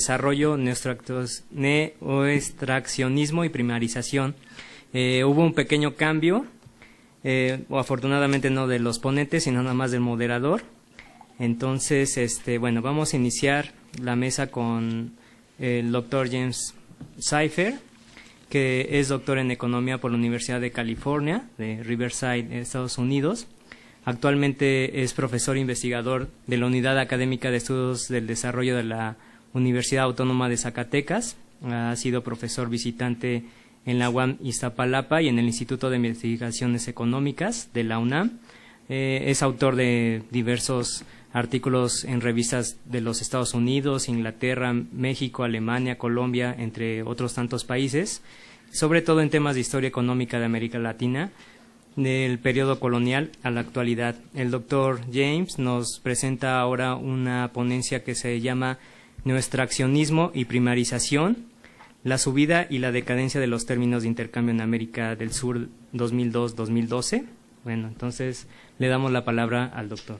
desarrollo, neoextraccionismo y primarización. Hubo un pequeño cambio, o afortunadamente no de los ponentes, sino nada más del moderador. Entonces, bueno, vamos a iniciar la mesa con el doctor James Seifer, que es doctor en Economía por la Universidad de California, de Riverside, Estados Unidos. Actualmente es profesor investigador de la Unidad Académica de Estudios del Desarrollo de la Universidad Autónoma de Zacatecas. Ha sido profesor visitante en la UAM Iztapalapa y en el Instituto de Investigaciones Económicas de la UNAM. Es autor de diversos artículos en revistas de los Estados Unidos, Inglaterra, México, Alemania, Colombia, entre otros tantos países, sobre todo en temas de historia económica de América Latina, del periodo colonial a la actualidad. El doctor James nos presenta ahora una ponencia que se llama Neoextraccionismo y primarización, la subida y la decadencia de los términos de intercambio en América del Sur 2002-2012. Bueno, entonces le damos la palabra al doctor.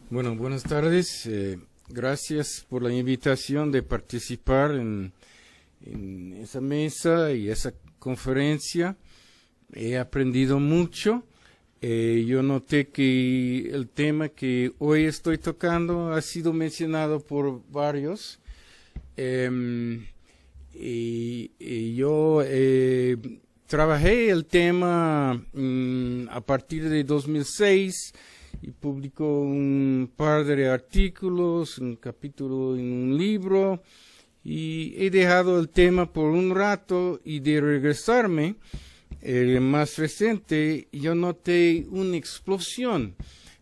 Bueno, buenas tardes. Gracias por la invitación de participar en esa mesa y esa conferencia. He aprendido mucho. Yo noté que el tema que hoy estoy tocando ha sido mencionado por varios. Y yo trabajé el tema a partir de 2006 y publicó un par de artículos, un capítulo en un libro, y he dejado el tema por un rato y de regresarme, más reciente, yo noté una explosión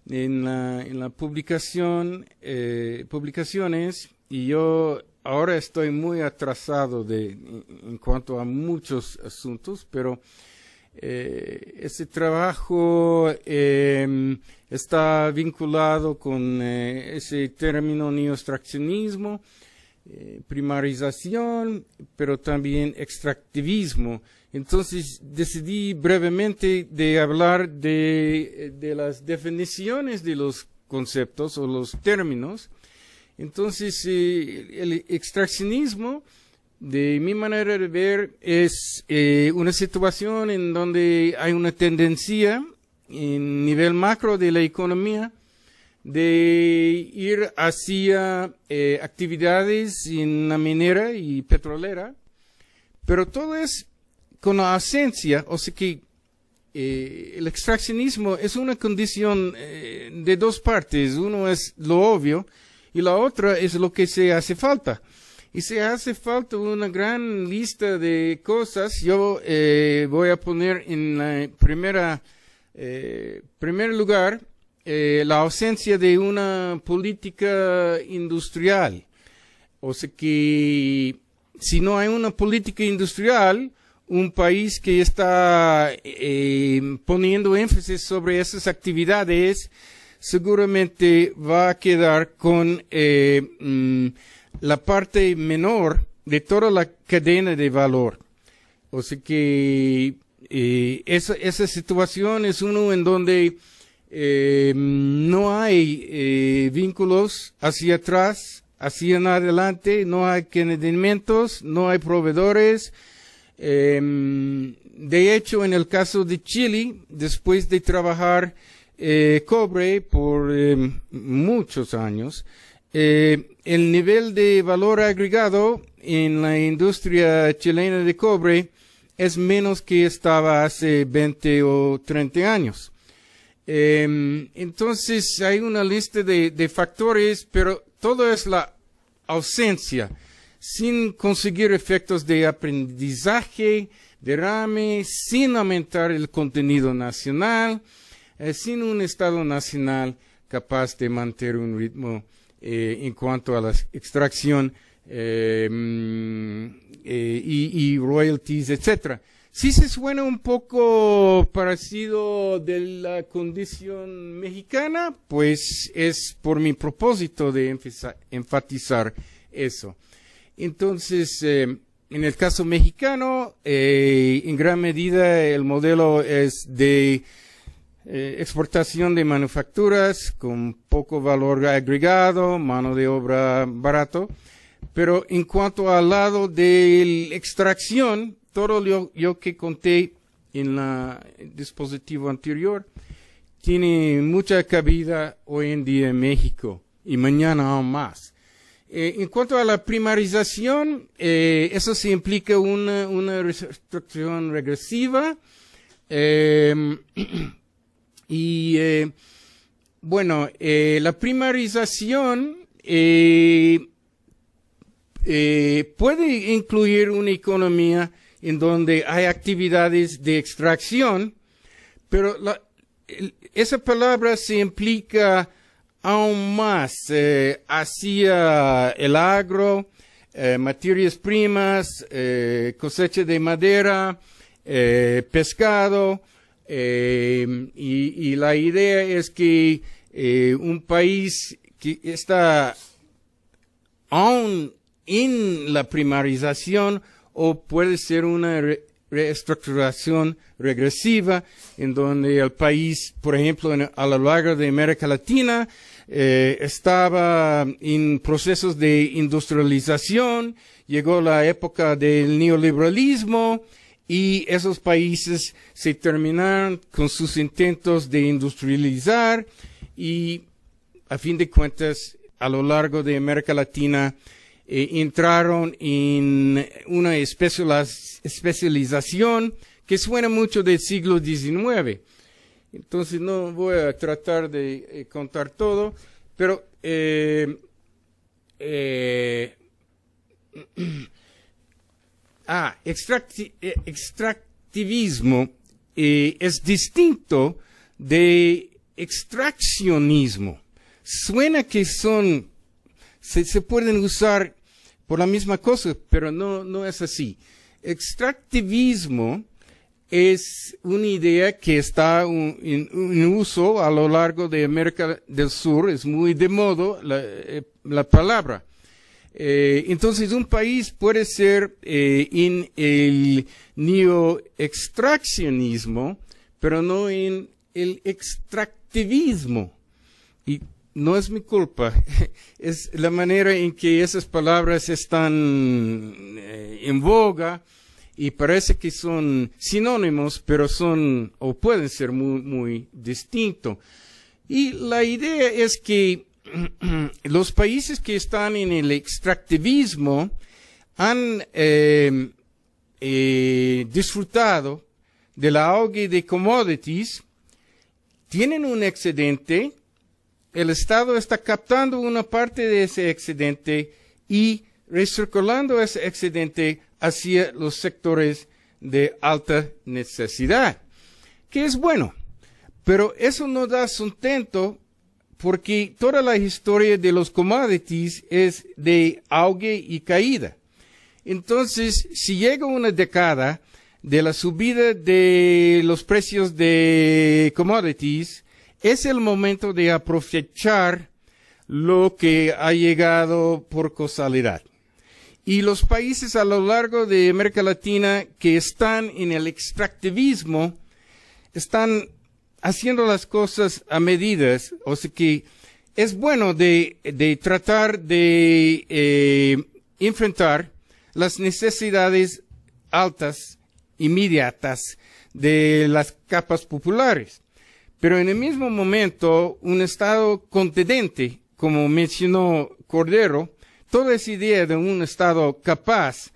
en la publicaciones, y yo ahora estoy muy atrasado en cuanto a muchos asuntos, pero ese trabajo está vinculado con ese término neoextraccionismo, primarización, pero también extractivismo. Entonces decidí brevemente de hablar de las definiciones de los conceptos o los términos. Entonces el extraccionismo, de mi manera de ver, es una situación en donde hay una tendencia en nivel macro de la economía de ir hacia actividades en la minera y petrolera, pero todo es con la ausencia, o sea que el extraccionismo es una condición de dos partes. Uno es lo obvio y la otra es lo que se hace falta. Y se hace falta una gran lista de cosas. Yo voy a poner en la primer lugar la ausencia de una política industrial. O sea que si no hay una política industrial, un país que está poniendo énfasis sobre esas actividades seguramente va a quedar con la parte menor de toda la cadena de valor. O sea que esa situación es uno en donde no hay vínculos hacia atrás, hacia adelante, no hay requerimientos, no hay proveedores. De hecho, en el caso de Chile, después de trabajar cobre por muchos años, el nivel de valor agregado en la industria chilena de cobre es menos que estaba hace 20 o 30 años. Entonces hay una lista de factores, pero todo es la ausencia, sin conseguir efectos de aprendizaje, derrame, sin aumentar el contenido nacional, sin un Estado nacional capaz de mantener un ritmo en cuanto a la extracción y royalties, etcétera. Sí se suena un poco parecido de la condición mexicana, pues es por mi propósito de enfatizar eso. Entonces, en el caso mexicano, en gran medida el modelo es de exportación de manufacturas con poco valor agregado, mano de obra barato, Pero en cuanto al lado de la extracción, todo lo que conté en el dispositivo anterior tiene mucha cabida hoy en día en México y mañana aún más. En cuanto a la primarización, eso se implica una reestructuración regresiva. La primarización puede incluir una economía en donde hay actividades de extracción, pero esa palabra se implica aún más hacia el agro, materias primas, cosecha de madera, pescado, y la idea es que un país que está aún en la primarización o puede ser una reestructuración regresiva en donde el país, por ejemplo, a lo largo de América Latina, estaba en procesos de industrialización, llegó la época del neoliberalismo y esos países se terminaron con sus intentos de industrializar y, a fin de cuentas, a lo largo de América Latina, entraron en una especialización que suena mucho del siglo XIX. Entonces no voy a tratar de contar todo, pero extractivismo es distinto de extraccionismo. Suena que se pueden usar por la misma cosa, pero no es así. Extractivismo es una idea que está en uso a lo largo de América del Sur, es muy de moda la palabra. Entonces un país puede ser en el neoextraccionismo, pero no en el extractivismo. Y no es mi culpa, es la manera en que esas palabras están en boga y parece que son sinónimos, pero son o pueden ser muy, muy distintos. Y la idea es que los países que están en el extractivismo han disfrutado del auge de commodities, tienen un excedente, el Estado está captando una parte de ese excedente y recirculando ese excedente hacia los sectores de alta necesidad, que es bueno, pero eso no da sustento porque toda la historia de los commodities es de auge y caída. Entonces, si llega una década de la subida de los precios de commodities, es el momento de aprovechar lo que ha llegado por casualidad. Y los países a lo largo de América Latina que están en el extractivismo están haciendo las cosas a medidas, o sea que es bueno de tratar de enfrentar las necesidades altas, inmediatas de las capas populares. Pero en el mismo momento, un Estado contundente, como mencionó Cordero, toda esa idea de un Estado capaz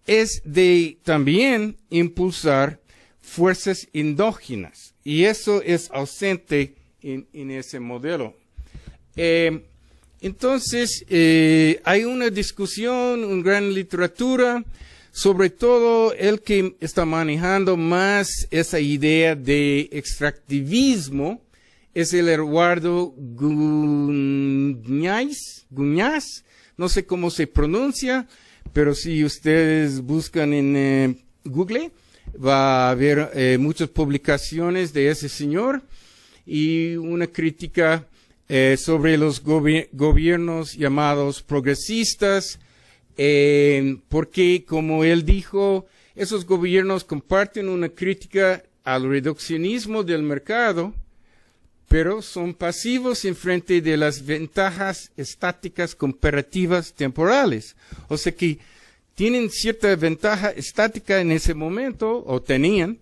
es de también impulsar fuerzas endógenas. Y eso es ausente en ese modelo. Entonces, hay una discusión, una gran literatura, sobre todo el que está manejando más esa idea de extractivismo es el Eduardo Guñaz, no sé cómo se pronuncia, pero si ustedes buscan en Google, va a haber muchas publicaciones de ese señor y una crítica sobre los gobiernos llamados progresistas, porque, como él dijo, esos gobiernos comparten una crítica al reduccionismo del mercado, pero son pasivos en frente de las ventajas estáticas comparativas temporales. O sea que tienen cierta ventaja estática en ese momento, o tenían,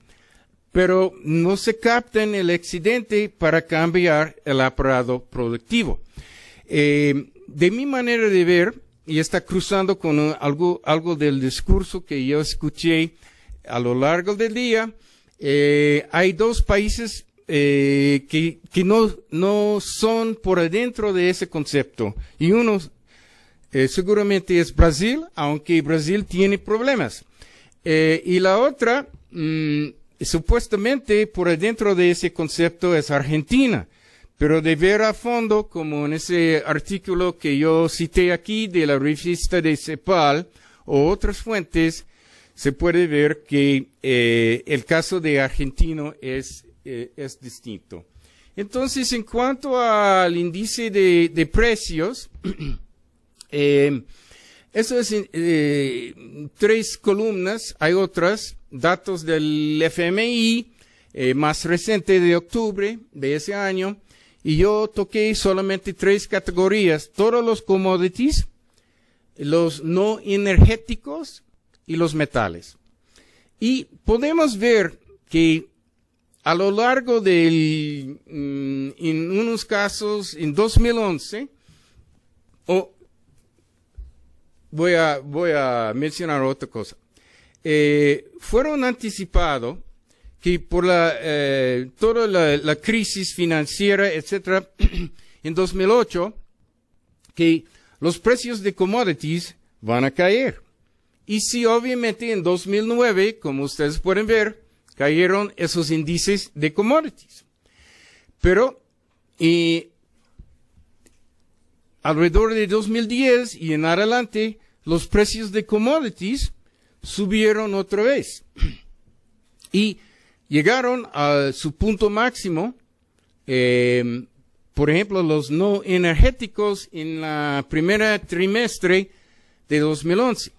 pero no se captan el excedente para cambiar el aparato productivo. De mi manera de ver, y está cruzando con algo del discurso que yo escuché a lo largo del día, hay dos países que no son por adentro de ese concepto. Y uno seguramente es Brasil, aunque Brasil tiene problemas. Y la otra, supuestamente por adentro de ese concepto es Argentina. Pero de ver a fondo, como en ese artículo que yo cité aquí de la revista de CEPAL o otras fuentes, se puede ver que el caso de argentino es distinto. Entonces, en cuanto al índice de precios, eso es 3 columnas, hay otras, datos del FMI, más reciente de octubre de ese año, y yo toqué solamente 3 categorías, todos los commodities, los no energéticos y los metales. Y podemos ver que a lo largo en unos casos, en 2011, voy a mencionar otra cosa. Fueron anticipados que por toda la crisis financiera, etcétera, en 2008, que los precios de commodities van a caer. Y sí, obviamente en 2009, como ustedes pueden ver, cayeron esos índices de commodities. Pero alrededor de 2010 y en adelante, los precios de commodities subieron otra vez. Y llegaron a su punto máximo, por ejemplo, los no energéticos en la primera trimestre de 2011.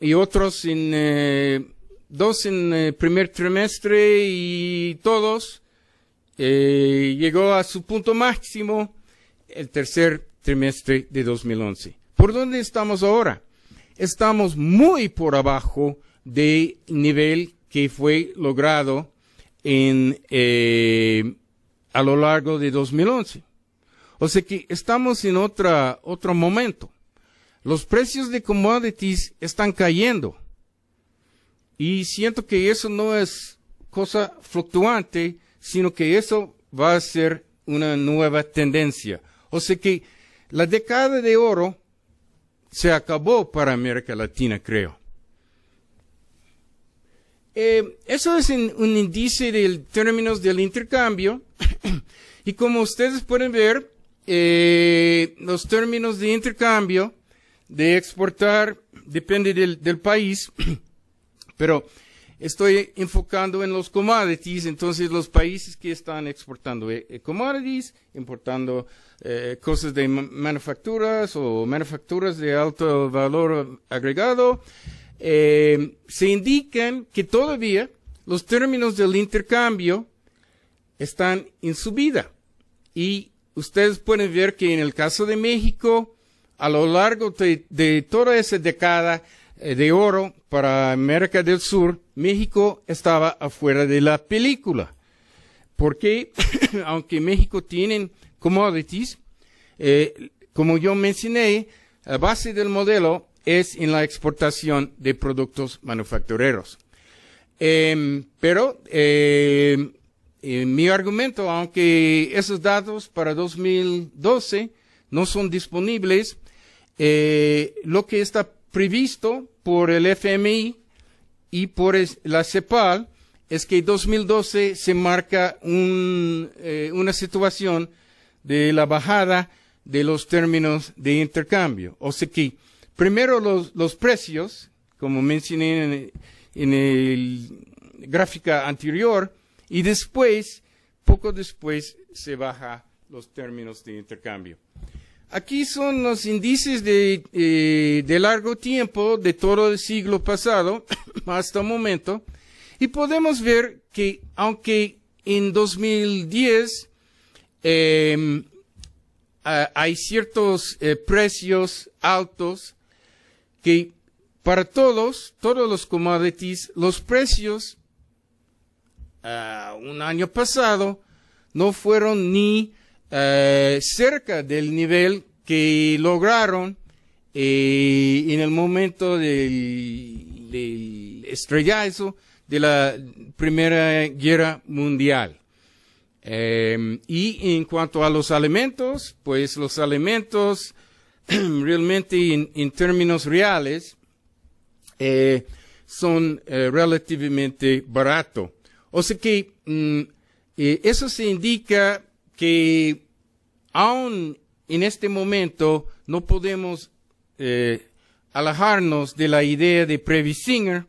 Y otros dos en el primer trimestre y todos llegó a su punto máximo el tercer trimestre de 2011. ¿Por dónde estamos ahora? Estamos muy por abajo del nivel que fue logrado a lo largo de 2011. O sea que estamos en otro momento. Los precios de commodities están cayendo. Y siento que eso no es cosa fluctuante, sino que eso va a ser una nueva tendencia. O sea que la década de oro se acabó para América Latina, creo. Eso es un índice de términos del intercambio. Y como ustedes pueden ver, los términos de intercambio, de exportar, depende del país, pero estoy enfocando en los commodities, entonces los países que están exportando commodities, importando cosas de manufacturas o manufacturas de alto valor agregado, se indican que todavía los términos del intercambio están en subida. Y ustedes pueden ver que en el caso de México, a lo largo de toda esa década de oro para América del Sur, México estaba afuera de la película. Porque, aunque México tiene commodities, como yo mencioné, la base del modelo es en la exportación de productos manufactureros. Pero mi argumento, aunque esos datos para 2012 no son disponibles, lo que está previsto por el FMI y por la CEPAL es que 2012 se marca una situación de la bajada de los términos de intercambio. O sea que primero los precios, como mencioné en el gráfica anterior, y después, poco después, se baja los términos de intercambio. Aquí son los índices de largo tiempo de todo el siglo pasado hasta el momento, y podemos ver que aunque en 2010 hay ciertos precios altos que para todos los commodities, los precios un año pasado no fueron ni cerca del nivel que lograron en el momento del estrellazo de la Primera Guerra Mundial. Y en cuanto a los alimentos, pues los alimentos realmente en términos reales son relativamente baratos. O sea que eso se indica que aún en este momento no podemos alejarnos de la idea de Previ Singer,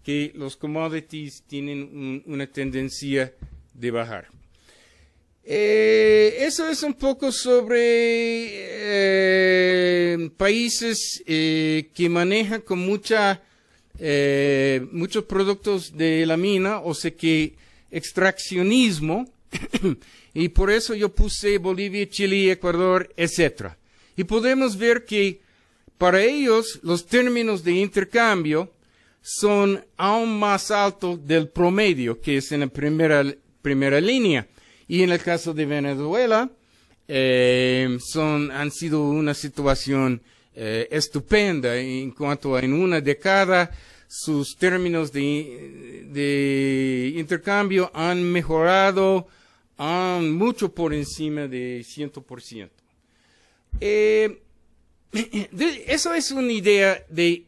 que los commodities tienen una tendencia de bajar. Eso es un poco sobre países que manejan con muchos productos de la mina, o sea que extraccionismo, y por eso yo puse Bolivia, Chile, Ecuador, etc. Y podemos ver que para ellos los términos de intercambio son aún más altos del promedio, que es en la primera línea. Y en el caso de Venezuela, han sido una situación estupenda en cuanto a en una década sus términos de intercambio han mejorado mucho por encima de 100%. Eso es una idea de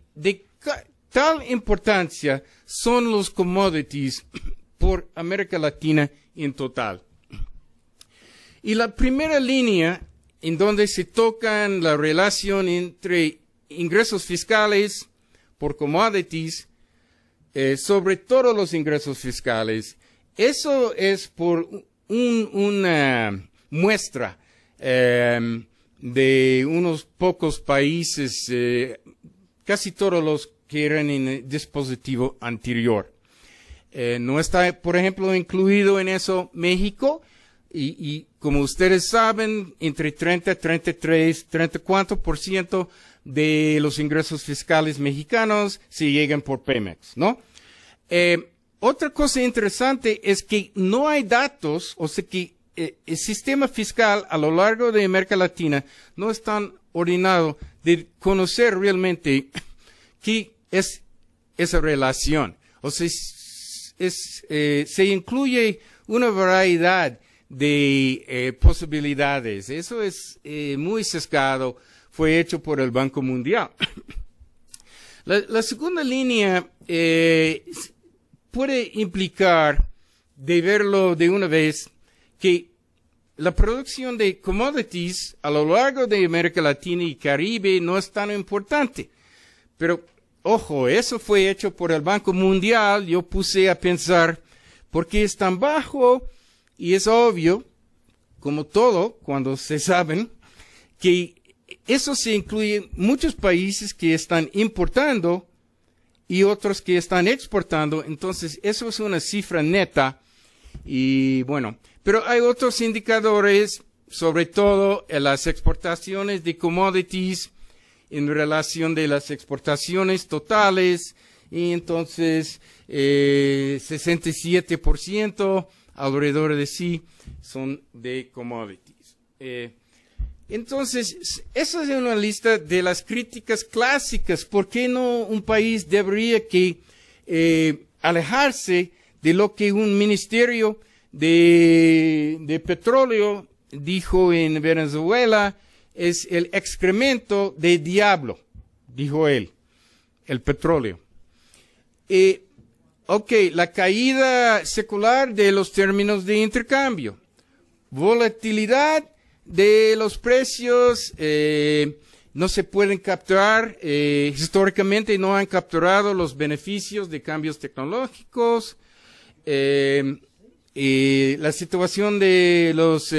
tal importancia son los commodities por América Latina en total. Y la primera línea en donde se tocan la relación entre ingresos fiscales por commodities, sobre todo los ingresos fiscales, eso es por una muestra de unos pocos países, casi todos los que eran en el dispositivo anterior. No está, por ejemplo, incluido en eso México, y como ustedes saben, entre 30, 33, 34% de los ingresos fiscales mexicanos se llegan por Pemex, ¿no? Otra cosa interesante es que no hay datos, o sea que el sistema fiscal a lo largo de América Latina no es tan ordenado de conocer realmente qué es esa relación. O sea, se incluye una variedad de posibilidades. Eso es muy sesgado. Fue hecho por el Banco Mundial. La segunda línea puede implicar, de verlo de una vez, que la producción de commodities a lo largo de América Latina y Caribe no es tan importante. Pero, ojo, eso fue hecho por el Banco Mundial. Yo puse a pensar, ¿por qué es tan bajo? Y es obvio, como todo, cuando se saben, que eso se incluye en muchos países que están importando y otros que están exportando. Entonces, eso es una cifra neta. Y bueno, pero hay otros indicadores, sobre todo en las exportaciones de commodities en relación de las exportaciones totales. Y entonces, 67% alrededor de sí son de commodities. Entonces, esa es una lista de las críticas clásicas. ¿Por qué no un país debería que alejarse de lo que un ministerio de petróleo dijo en Venezuela? Es el excremento de diablo, dijo él, el petróleo. La caída secular de los términos de intercambio, volatilidad de los precios, no se pueden capturar, históricamente no han capturado los beneficios de cambios tecnológicos, la situación de los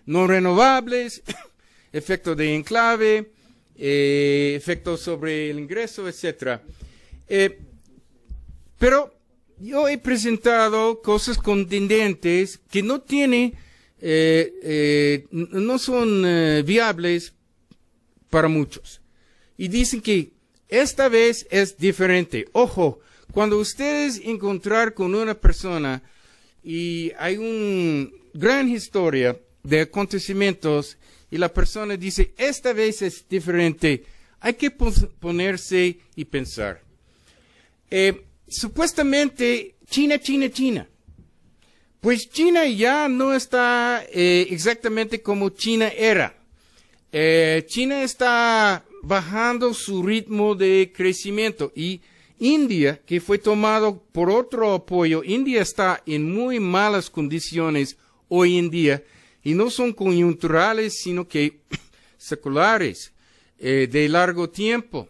no renovables, efecto de enclave, efecto sobre el ingreso, etc. Pero yo he presentado cosas contundentes que no tienen, no son viables para muchos. Y dicen que esta vez es diferente. Ojo, cuando ustedes encontrar con una persona y hay una gran historia de acontecimientos y la persona dice, esta vez es diferente, hay que ponerse y pensar. Supuestamente, China. Pues China ya no está exactamente como China era. China está bajando su ritmo de crecimiento y India, que fue tomado por otro apoyo, India está en muy malas condiciones hoy en día y no son coyunturales, sino que seculares, de largo tiempo.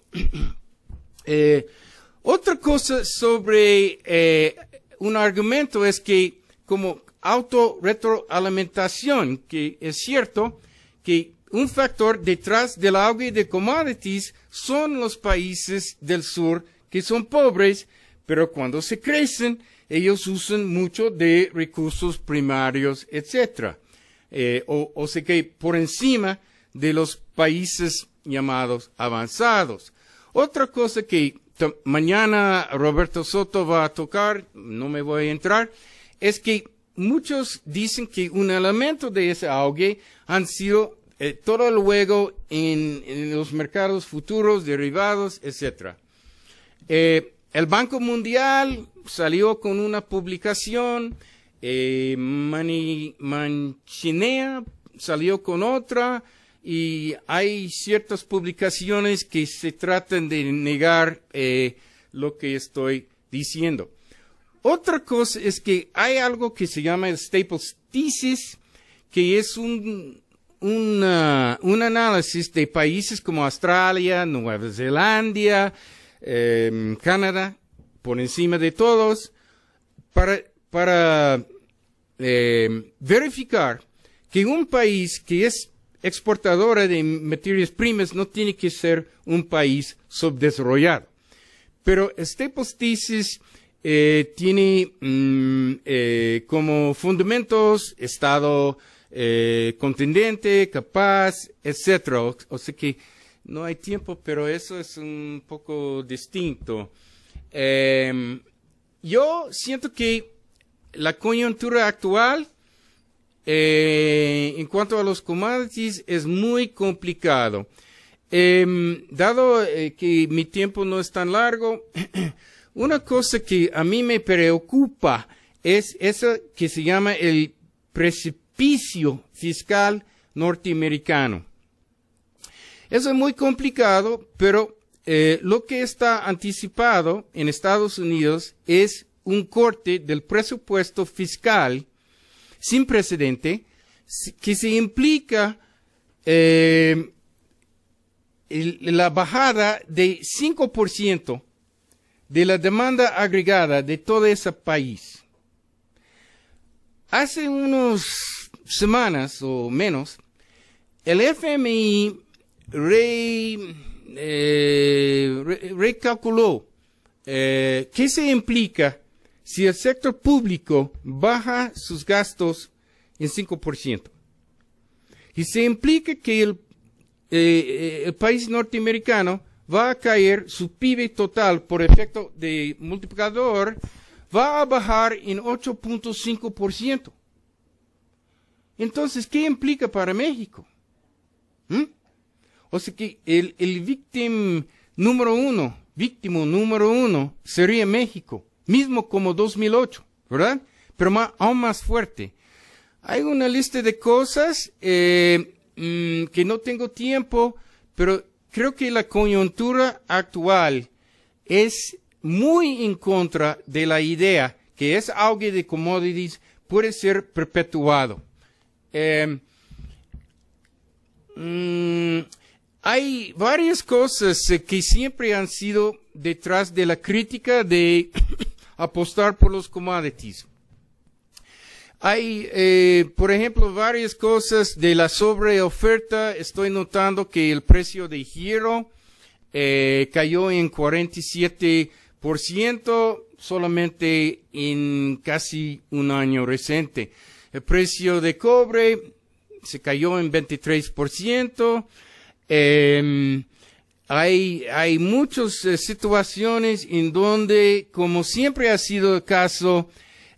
Otra cosa sobre un argumento es que como autorretroalimentación, que es cierto que un factor detrás del auge de commodities son los países del sur que son pobres, pero cuando se crecen, ellos usan mucho de recursos primarios, etc. O sea que por encima de los países llamados avanzados. Otra cosa que mañana Roberto Soto va a tocar, no me voy a entrar, es que muchos dicen que un elemento de ese auge han sido todo luego en los mercados futuros, derivados, etc. El Banco Mundial salió con una publicación, Manchinea salió con otra, y hay ciertas publicaciones que se tratan de negar lo que estoy diciendo. Otra cosa es que hay algo que se llama el Staples Thesis, que es un análisis de países como Australia, Nueva Zelanda, Canadá, por encima de todos, para verificar que un país que es exportadora de materias primas no tiene que ser un país subdesarrollado. Pero Staples Thesis tiene como fundamentos Estado contundente, capaz, etc. O sea que no hay tiempo, pero eso es un poco distinto. Yo siento que la coyuntura actual en cuanto a los commodities es muy complicado. Dado que mi tiempo no es tan largo, una cosa que a mí me preocupa es eso que se llama el precipicio fiscal norteamericano. Eso es muy complicado, pero lo que está anticipado en Estados Unidos es un corte del presupuesto fiscal sin precedente, que se implica la bajada de 5% de la demanda agregada de todo ese país. Hace unas semanas o menos, el FMI recalculó qué se implica si el sector público baja sus gastos en 5%. Y se implica que el país norteamericano va a caer, su PIB total por efecto de multiplicador va a bajar en 8.5%. Entonces, ¿qué implica para México? O sea que el víctima número uno sería México, mismo como 2008, ¿verdad? Pero aún más fuerte. Hay una lista de cosas que no tengo tiempo, pero creo que la coyuntura actual es muy en contra de la idea que ese auge de commodities puede ser perpetuado. Hay varias cosas que siempre han sido detrás de la crítica de apostar por los commodities. Hay, por ejemplo, varias cosas de la sobreoferta. Estoy notando que el precio de hierro cayó en 47%, solamente en casi un año reciente. El precio de cobre se cayó en 23%. Hay muchas situaciones en donde, como siempre ha sido el caso,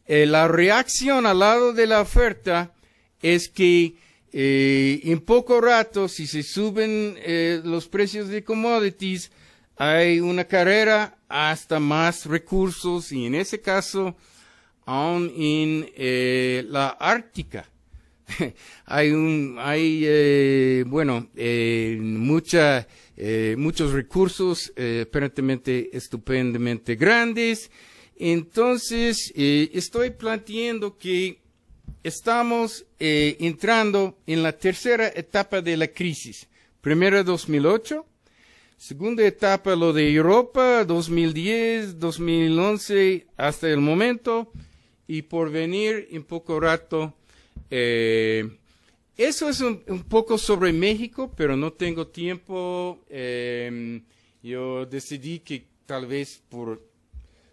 la reacción al lado de la oferta es que en poco rato, si se suben los precios de commodities, hay una carrera hasta más recursos, y en ese caso, aún en la Ártica. Muchos recursos aparentemente estupendamente grandes. Entonces, estoy planteando que estamos entrando en la tercera etapa de la crisis. Primera 2008, segunda etapa lo de Europa, 2010, 2011 hasta el momento, y por venir en poco rato. Eso es un poco sobre México, pero no tengo tiempo. Yo decidí que tal vez por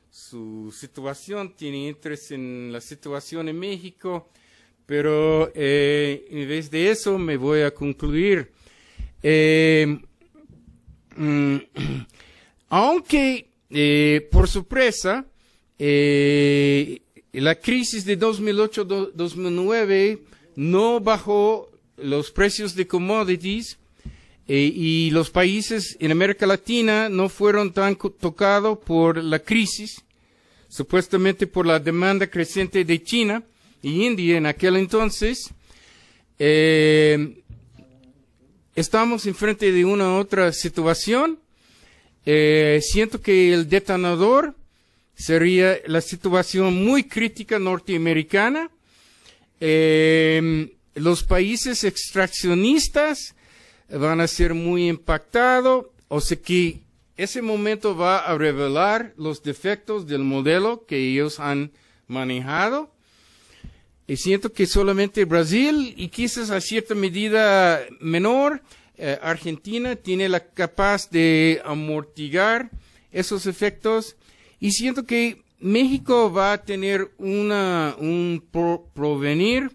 su situación tiene interés en la situación en México, pero en vez de eso me voy a concluir. Aunque por sorpresa la crisis de 2008-2009 no bajó los precios de commodities, y los países en América Latina no fueron tan tocados por la crisis, supuestamente por la demanda creciente de China y India en aquel entonces. Estamos enfrente de una otra situación. Siento que el detonador sería la situación muy crítica norteamericana. Los países extraccionistas van a ser muy impactados, o sea que ese momento va a revelar los defectos del modelo que ellos han manejado. Y siento que solamente Brasil, y quizás a cierta medida menor, Argentina, tiene la capacidad de amortiguar esos efectos. Y siento que México va a tener un porvenir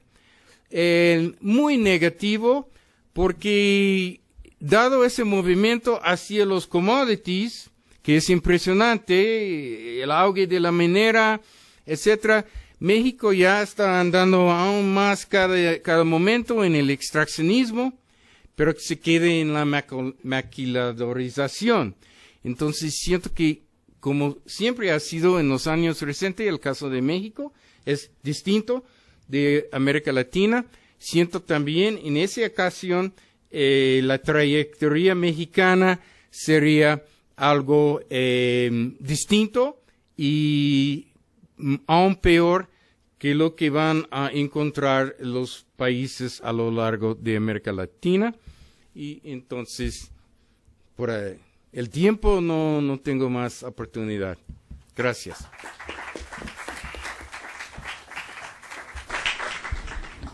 muy negativo, porque dado ese movimiento hacia los commodities, que es impresionante, el auge de la minera, etcétera, México ya está andando aún más cada momento en el extraccionismo, pero que se quede en la maquiladorización. Entonces siento que, como siempre ha sido en los años recientes, el caso de México es distinto de América Latina. Siento también en esa ocasión la trayectoria mexicana sería algo distinto y aún peor que lo que van a encontrar los países a lo largo de América Latina. Y entonces, por el tiempo no tengo más oportunidad. Gracias.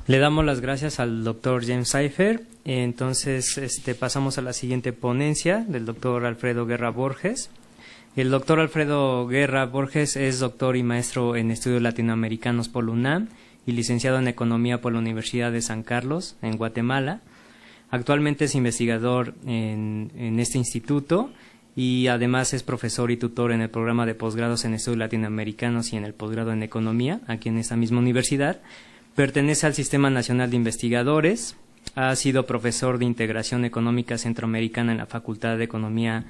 Le damos las gracias al doctor James Seifer. Entonces, pasamos a la siguiente ponencia del doctor Alfredo Guerra Borges. El doctor Alfredo Guerra Borges es doctor y maestro en estudios latinoamericanos por la UNAM y licenciado en Economía por la Universidad de San Carlos, en Guatemala. Actualmente es investigador en este instituto y además es profesor y tutor en el programa de posgrados en estudios latinoamericanos y en el posgrado en Economía, aquí en esta misma universidad. Pertenece al Sistema Nacional de Investigadores, ha sido profesor de Integración Económica Centroamericana en la Facultad de Economía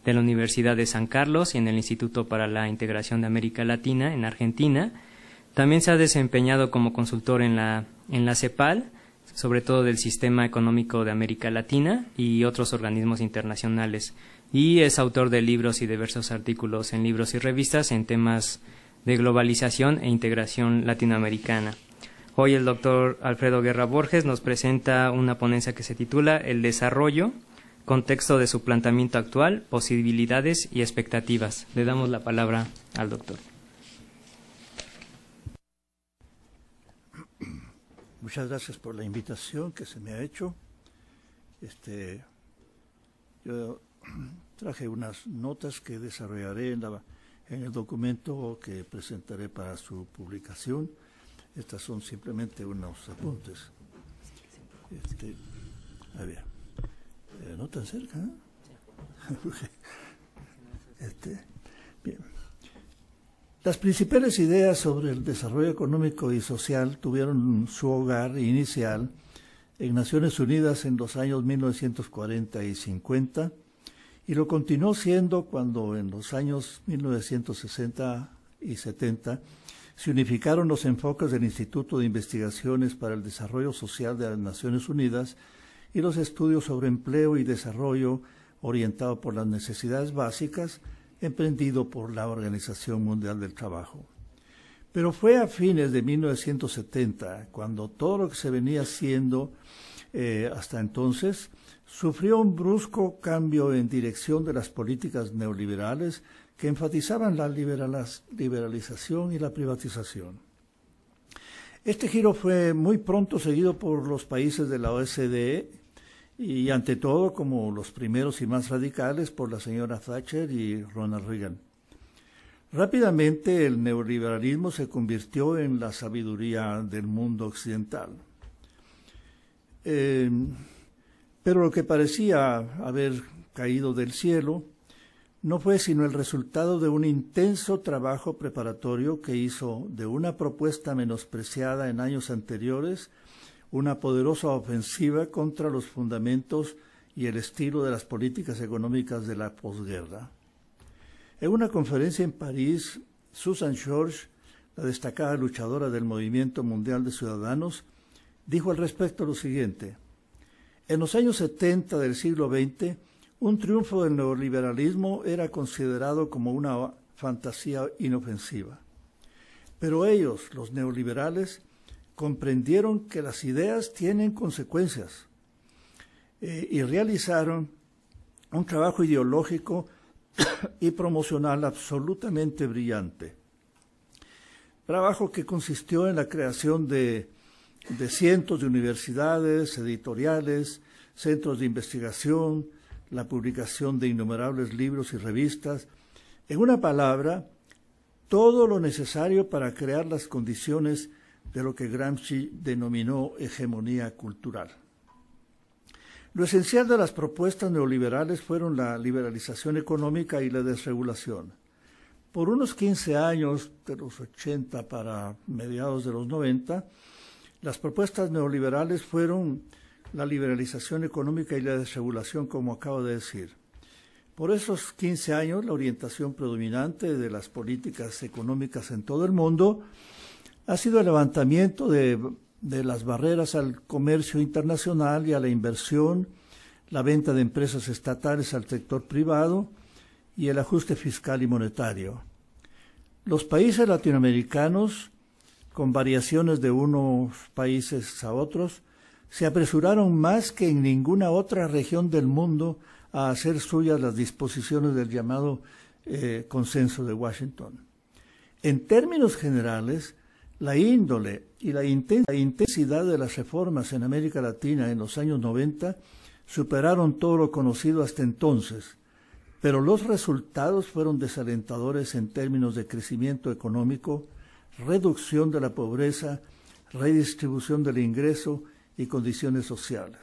de la Universidad de San Carlos y en el Instituto para la Integración de América Latina en Argentina. También se ha desempeñado como consultor en la CEPAL, sobre todo del Sistema Económico de América Latina y otros organismos internacionales. Y es autor de libros y diversos artículos en libros y revistas en temas de globalización e integración latinoamericana. Hoy el doctor Alfredo Guerra Borges nos presenta una ponencia que se titula El desarrollo, contexto de su planteamiento actual, posibilidades y expectativas. Le damos la palabra al doctor. Muchas gracias por la invitación que se me ha hecho. Yo traje unas notas que desarrollaré en en el documento que presentaré para su publicación. Estas son simplemente unos apuntes. A ver, no tan cerca, bien. Las principales ideas sobre el desarrollo económico y social tuvieron su hogar inicial en Naciones Unidas en los años 1940 y 50, y lo continuó siendo cuando en los años 1960 y 70 se unificaron los enfoques del Instituto de Investigaciones para el Desarrollo Social de las Naciones Unidas y los estudios sobre empleo y desarrollo orientado por las necesidades básicas, emprendido por la Organización Mundial del Trabajo. Pero fue a fines de 1970 cuando todo lo que se venía haciendo hasta entonces sufrió un brusco cambio en dirección de las políticas neoliberales que enfatizaban la liberalización y la privatización. Este giro fue muy pronto seguido por los países de la OCDE y ante todo, como los primeros y más radicales, por la señora Thatcher y Ronald Reagan. Rápidamente el neoliberalismo se convirtió en la sabiduría del mundo occidental. Pero lo que parecía haber caído del cielo no fue sino el resultado de un intenso trabajo preparatorio que hizo de una propuesta menospreciada en años anteriores una poderosa ofensiva contra los fundamentos y el estilo de las políticas económicas de la posguerra. En una conferencia en París, Susan George, la destacada luchadora del Movimiento Mundial de Ciudadanos, dijo al respecto lo siguiente: en los años 70 del siglo XX, un triunfo del neoliberalismo era considerado como una fantasía inofensiva. Pero ellos, los neoliberales, comprendieron que las ideas tienen consecuencias y realizaron un trabajo ideológico y promocional absolutamente brillante. Trabajo que consistió en la creación de cientos de universidades, editoriales, centros de investigación, la publicación de innumerables libros y revistas. En una palabra, todo lo necesario para crear las condiciones de lo que Gramsci denominó hegemonía cultural. Lo esencial de las propuestas neoliberales fueron la liberalización económica y la desregulación. Por unos 15 años, de los 80 para mediados de los 90, las propuestas neoliberales fueron la liberalización económica y la desregulación, como acabo de decir. Por esos 15 años, la orientación predominante de las políticas económicas en todo el mundo ha sido el levantamiento de las barreras al comercio internacional y a la inversión, la venta de empresas estatales al sector privado y el ajuste fiscal y monetario. Los países latinoamericanos, con variaciones de unos países a otros, se apresuraron más que en ninguna otra región del mundo a hacer suyas las disposiciones del llamado Consenso de Washington. En términos generales, la índole y la intensidad de las reformas en América Latina en los años 90 superaron todo lo conocido hasta entonces, pero los resultados fueron desalentadores en términos de crecimiento económico, reducción de la pobreza, redistribución del ingreso y condiciones sociales.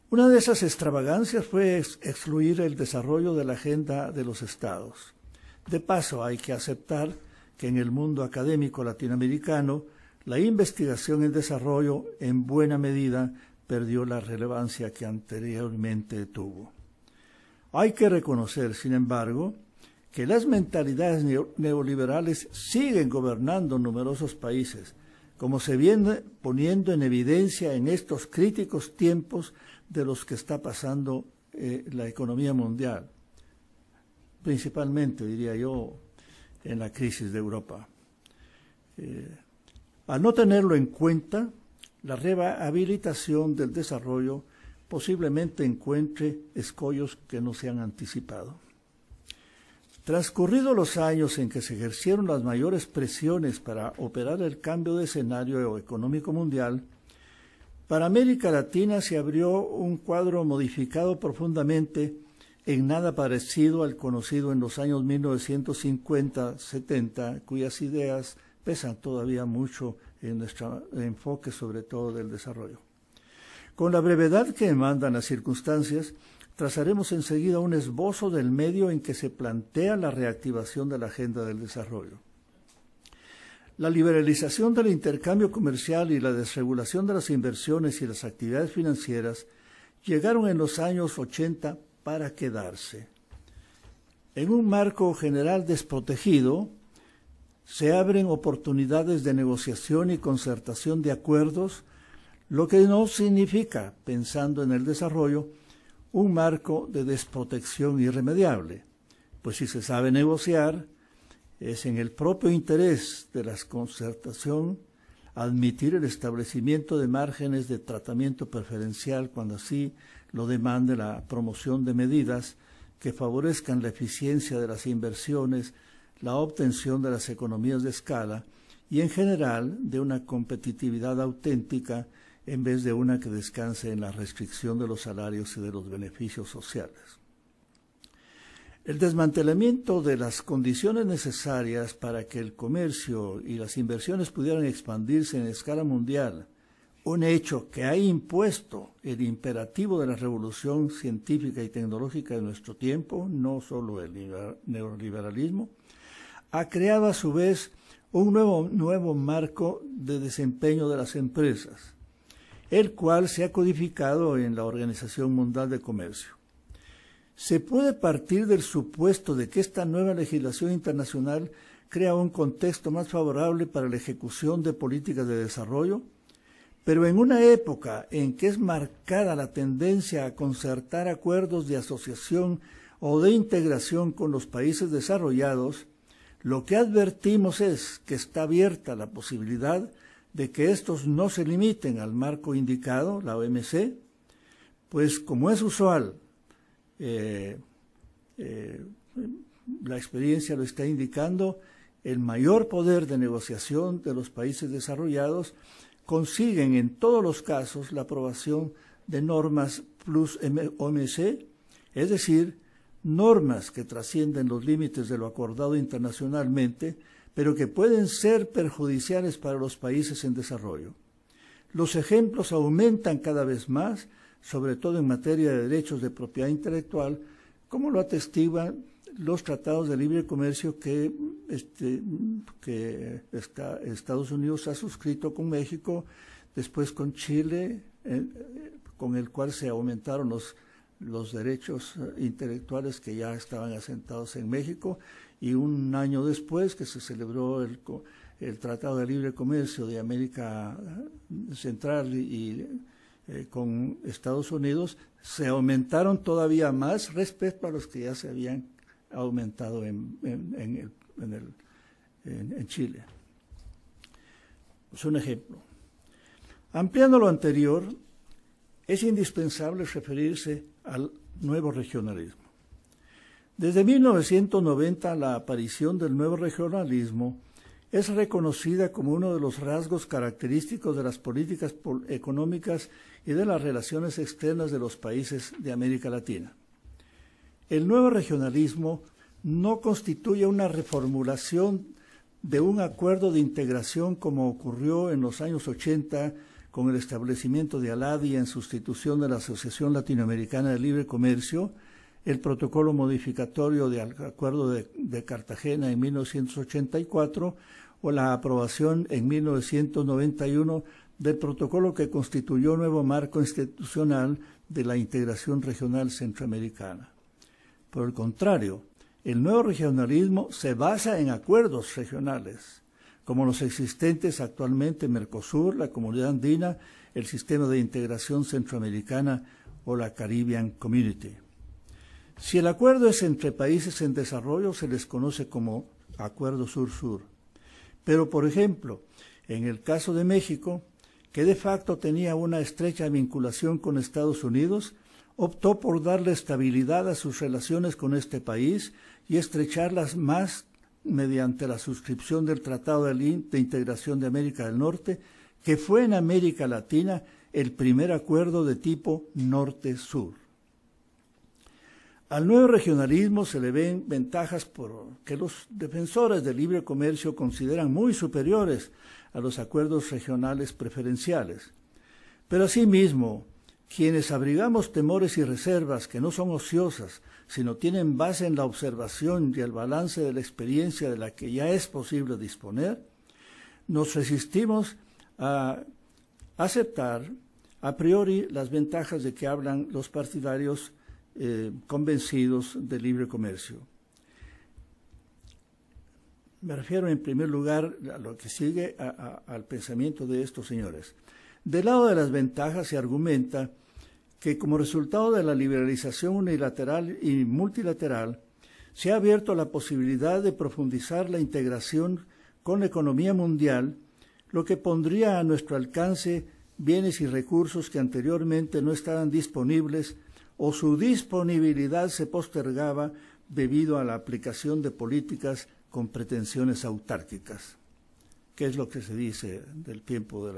Una de esas extravagancias fue excluir el desarrollo de la agenda de los estados. De paso, hay que aceptar que en el mundo académico latinoamericano la investigación en desarrollo en buena medida perdió la relevancia que anteriormente tuvo. Hay que reconocer, sin embargo, que las mentalidades neoliberales siguen gobernando numerosos países, como se viene poniendo en evidencia en estos críticos tiempos de los que está pasando la economía mundial, principalmente, diría yo, en la crisis de Europa. Al no tenerlo en cuenta, la rehabilitación del desarrollo posiblemente encuentre escollos que no se han anticipado. Transcurridos los años en que se ejercieron las mayores presiones para operar el cambio de escenario económico mundial, para América Latina se abrió un cuadro modificado profundamente en nada parecido al conocido en los años 1950-70, cuyas ideas pesan todavía mucho en nuestro enfoque, sobre todo del desarrollo. Con la brevedad que demandan las circunstancias, trazaremos enseguida un esbozo del medio en que se plantea la reactivación de la agenda del desarrollo. La liberalización del intercambio comercial y la desregulación de las inversiones y las actividades financieras llegaron en los años 80 para quedarse. En un marco general desprotegido, se abren oportunidades de negociación y concertación de acuerdos, lo que no significa, pensando en el desarrollo, un marco de desprotección irremediable, pues si se sabe negociar, es en el propio interés de la concertación admitir el establecimiento de márgenes de tratamiento preferencial cuando así lo demande la promoción de medidas que favorezcan la eficiencia de las inversiones, la obtención de las economías de escala y en general de una competitividad auténtica en vez de una que descanse en la restricción de los salarios y de los beneficios sociales. El desmantelamiento de las condiciones necesarias para que el comercio y las inversiones pudieran expandirse en escala mundial, un hecho que ha impuesto el imperativo de la revolución científica y tecnológica de nuestro tiempo, no solo el neoliberalismo, ha creado a su vez un nuevo marco de desempeño de las empresas, el cual se ha codificado en la Organización Mundial de Comercio. Se puede partir del supuesto de que esta nueva legislación internacional crea un contexto más favorable para la ejecución de políticas de desarrollo, pero en una época en que es marcada la tendencia a concertar acuerdos de asociación o de integración con los países desarrollados, lo que advertimos es que está abierta la posibilidad de que estos no se limiten al marco indicado, la OMC, pues como es usual, la experiencia lo está indicando, el mayor poder de negociación de los países desarrollados consiguen en todos los casos la aprobación de normas plus OMC, es decir, normas que trascienden los límites de lo acordado internacionalmente, pero que pueden ser perjudiciales para los países en desarrollo. Los ejemplos aumentan cada vez más, sobre todo en materia de derechos de propiedad intelectual, como lo atestiguan los tratados de libre comercio que Estados Unidos ha suscrito con México, después con Chile, con el cual se aumentaron los derechos intelectuales que ya estaban asentados en México, y un año después que se celebró el Tratado de Libre Comercio de América Central con Estados Unidos, se aumentaron todavía más respecto a los que ya se habían aumentado en Chile. Es un ejemplo. Ampliando lo anterior, es indispensable referirse al nuevo regionalismo. Desde 1990, la aparición del nuevo regionalismo es reconocida como uno de los rasgos característicos de las políticas económicas y de las relaciones externas de los países de América Latina. El nuevo regionalismo no constituye una reformulación de un acuerdo de integración como ocurrió en los años 80 con el establecimiento de ALADI en sustitución de la Asociación Latinoamericana de Libre Comercio, el protocolo modificatorio del Acuerdo de Cartagena en 1984 o la aprobación en 1991 del protocolo que constituyó nuevo marco institucional de la integración regional centroamericana. Por el contrario, el nuevo regionalismo se basa en acuerdos regionales, como los existentes actualmente en Mercosur, la Comunidad Andina, el Sistema de Integración Centroamericana o la Caribbean Community. Si el acuerdo es entre países en desarrollo, se les conoce como Acuerdo Sur-Sur. Pero, por ejemplo, en el caso de México, que de facto tenía una estrecha vinculación con Estados Unidos, optó por darle estabilidad a sus relaciones con este país y estrecharlas más mediante la suscripción del Tratado de Integración de América del Norte, que fue en América Latina el primer acuerdo de tipo norte-sur. Al nuevo regionalismo se le ven ventajas que los defensores del libre comercio consideran muy superiores a los acuerdos regionales preferenciales. Pero asimismo, quienes abrigamos temores y reservas que no son ociosas, sino tienen base en la observación y el balance de la experiencia de la que ya es posible disponer, nos resistimos a aceptar a priori las ventajas de que hablan los partidarios convencidos del libre comercio. Me refiero en primer lugar a lo que sigue al pensamiento de estos señores. Del lado de las ventajas se argumenta que como resultado de la liberalización unilateral y multilateral se ha abierto la posibilidad de profundizar la integración con la economía mundial, lo que pondría a nuestro alcance bienes y recursos que anteriormente no estaban disponibles o su disponibilidad se postergaba debido a la aplicación de políticas con pretensiones autárquicas, que es lo que se dice del tiempo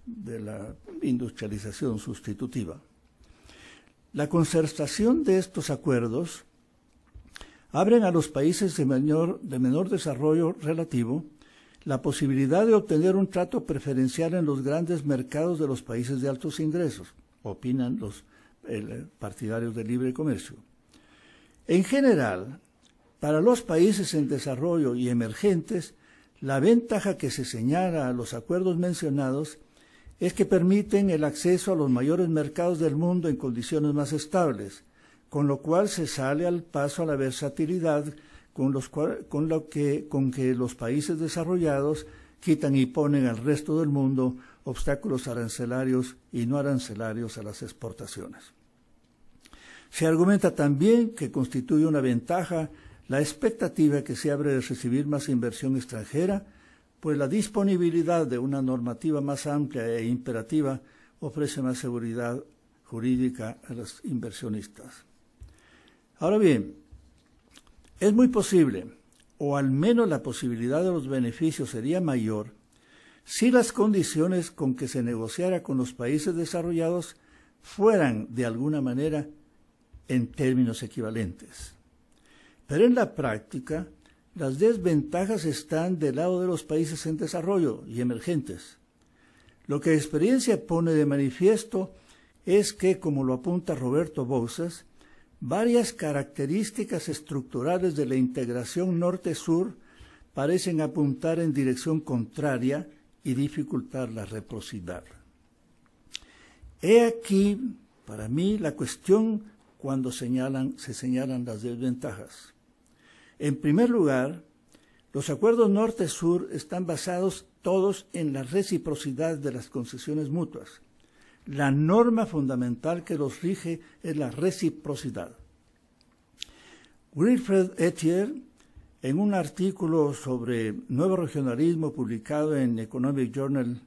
de la industrialización sustitutiva. La concertación de estos acuerdos abren a los países de menor desarrollo relativo la posibilidad de obtener un trato preferencial en los grandes mercados de los países de altos ingresos, opinan los partidarios del libre comercio. En general, para los países en desarrollo y emergentes, la ventaja que se señala a los acuerdos mencionados es que permiten el acceso a los mayores mercados del mundo en condiciones más estables, con lo cual se sale al paso a la versatilidad con que los países desarrollados quitan y ponen al resto del mundo obstáculos arancelarios y no arancelarios a las exportaciones. Se argumenta también que constituye una ventaja la expectativa que se abre de recibir más inversión extranjera, pues la disponibilidad de una normativa más amplia e imperativa ofrece más seguridad jurídica a los inversionistas. Ahora bien, es muy posible, o al menos la posibilidad de los beneficios sería mayor, si las condiciones con que se negociara con los países desarrollados fueran, de alguna manera, en términos equivalentes. Pero en la práctica, las desventajas están del lado de los países en desarrollo y emergentes. Lo que la experiencia pone de manifiesto es que, como lo apunta Roberto Bouzas, varias características estructurales de la integración norte-sur parecen apuntar en dirección contraria y dificultar la reciprocidad. He aquí, para mí, la cuestión cuando se señalan las desventajas. En primer lugar, los acuerdos norte-sur están basados todos en la reciprocidad de las concesiones mutuas. La norma fundamental que los rige es la reciprocidad. Wilfred Ettier, en un artículo sobre nuevo regionalismo publicado en Economic Journal,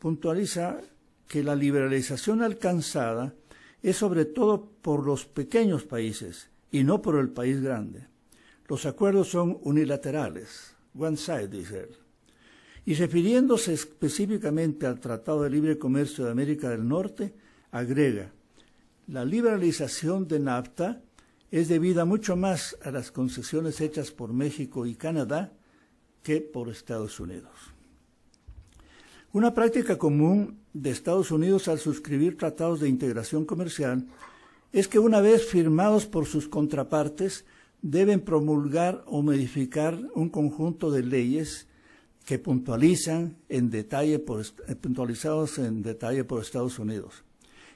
puntualiza que la liberalización alcanzada es sobre todo por los pequeños países y no por el país grande. Los acuerdos son unilaterales, one side, dice él. Y refiriéndose específicamente al Tratado de Libre Comercio de América del Norte, agrega, la liberalización de NAFTA es debida mucho más a las concesiones hechas por México y Canadá que por Estados Unidos. Una práctica común de Estados Unidos al suscribir tratados de integración comercial es que una vez firmados por sus contrapartes, deben promulgar o modificar un conjunto de leyes que puntualizados en detalle por Estados Unidos.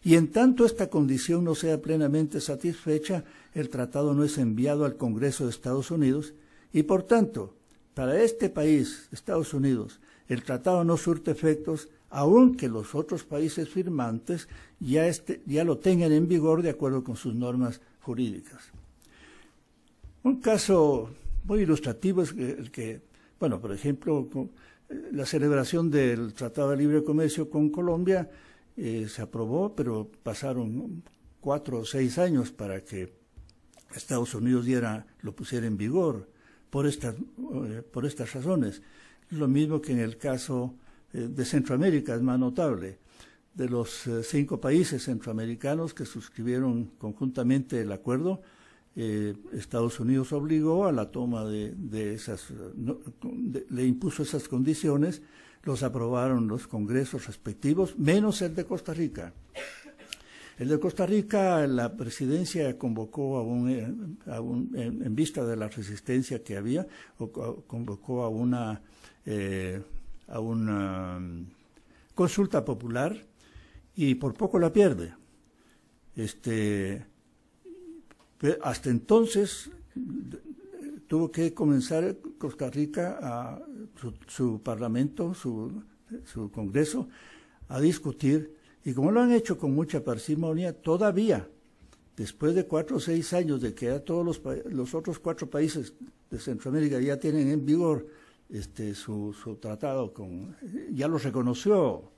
Y en tanto esta condición no sea plenamente satisfecha, el tratado no es enviado al Congreso de Estados Unidos y, por tanto, para este país, Estados Unidos, el tratado no surte efectos, aunque los otros países firmantes ya lo tengan en vigor de acuerdo con sus normas jurídicas. Un caso muy ilustrativo es por ejemplo, la celebración del Tratado de Libre Comercio con Colombia se aprobó, pero pasaron 4 o 6 años para que Estados Unidos lo pusiera en vigor por estas razones. Lo mismo que en el caso de Centroamérica, es más notable. los 5 países centroamericanos que suscribieron conjuntamente el acuerdo, Estados Unidos obligó a la toma de esas, le impuso esas condiciones, los aprobaron los congresos respectivos, menos el de Costa Rica. El de Costa Rica, la presidencia convocó en vista de la resistencia que había, convocó a una consulta popular y por poco la pierde. Hasta entonces tuvo que comenzar Costa Rica, su parlamento, su congreso, a discutir, y como lo han hecho con mucha parsimonia, todavía, después de 4 o 6 años de que ya todos los otros 4 países de Centroamérica ya tienen en vigor su tratado, ya lo reconoció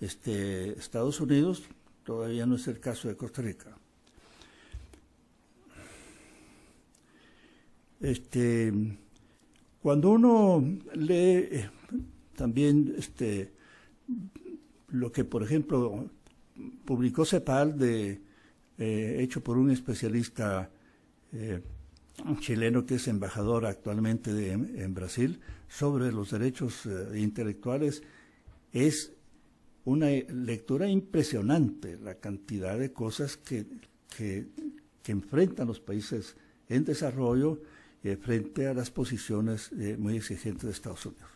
Estados Unidos, todavía no es el caso de Costa Rica. Cuando uno lee también lo que, por ejemplo, publicó CEPAL, hecho por un especialista chileno que es embajador actualmente en Brasil, sobre los derechos intelectuales, es una lectura impresionante, la cantidad de cosas que enfrentan los países en desarrollo frente a las posiciones muy exigentes de Estados Unidos.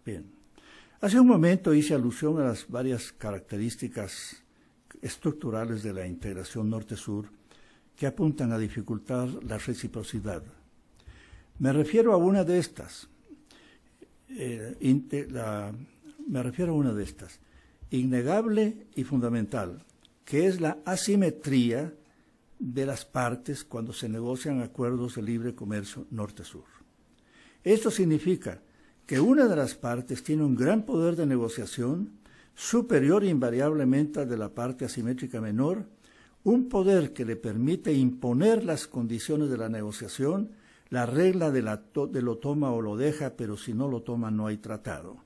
Bien. Hace un momento hice alusión a las varias características estructurales de la integración norte-sur que apuntan a dificultar la reciprocidad. Me refiero a una de estas. Innegable y fundamental, que es la asimetría de las partes cuando se negocian acuerdos de libre comercio norte-sur. Esto significa que una de las partes tiene un gran poder de negociación, superior invariablemente al de la parte asimétrica menor, un poder que le permite imponer las condiciones de la negociación, la regla de lo toma o lo deja, pero si no lo toma no hay tratado.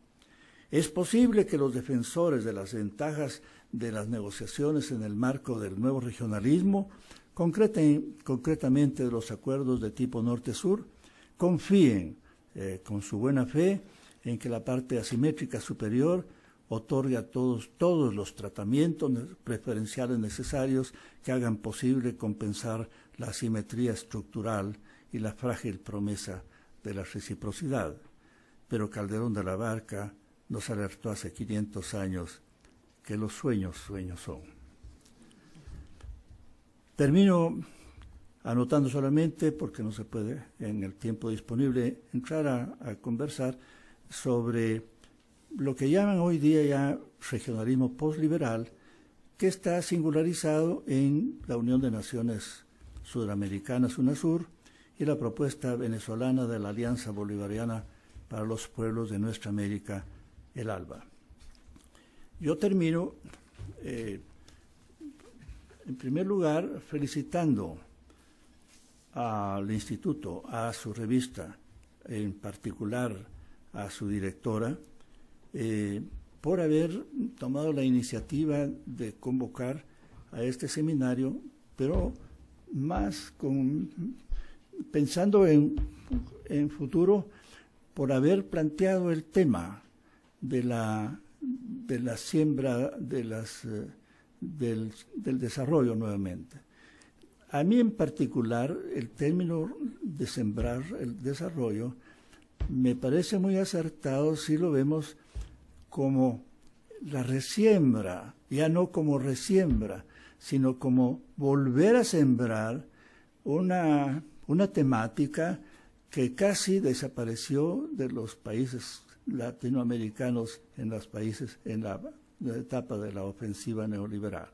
Es posible que los defensores de las ventajas de las negociaciones en el marco del nuevo regionalismo, concretamente de los acuerdos de tipo norte-sur, confíen con su buena fe en que la parte asimétrica superior otorgue a todos los tratamientos preferenciales necesarios que hagan posible compensar la asimetría estructural y la frágil promesa de la reciprocidad. Pero Calderón de la Barca nos alertó hace 500 años que los sueños son. Termino anotando solamente, porque no se puede en el tiempo disponible, entrar a conversar sobre lo que llaman hoy día ya regionalismo postliberal, que está singularizado en la Unión de Naciones Sudamericanas, UNASUR, y la propuesta venezolana de la Alianza Bolivariana para los Pueblos de Nuestra América, el ALBA. Yo termino, en primer lugar, felicitando al Instituto, a su revista, en particular a su directora, por haber tomado la iniciativa de convocar a este seminario, pero más pensando en futuro, por haber planteado el tema de la siembra del desarrollo nuevamente. A mí en particular, el término de sembrar el desarrollo me parece muy acertado si lo vemos como la resiembra, ya no como resiembra, sino como volver a sembrar una temática que casi desapareció de los países latinoamericanos en la etapa de la ofensiva neoliberal.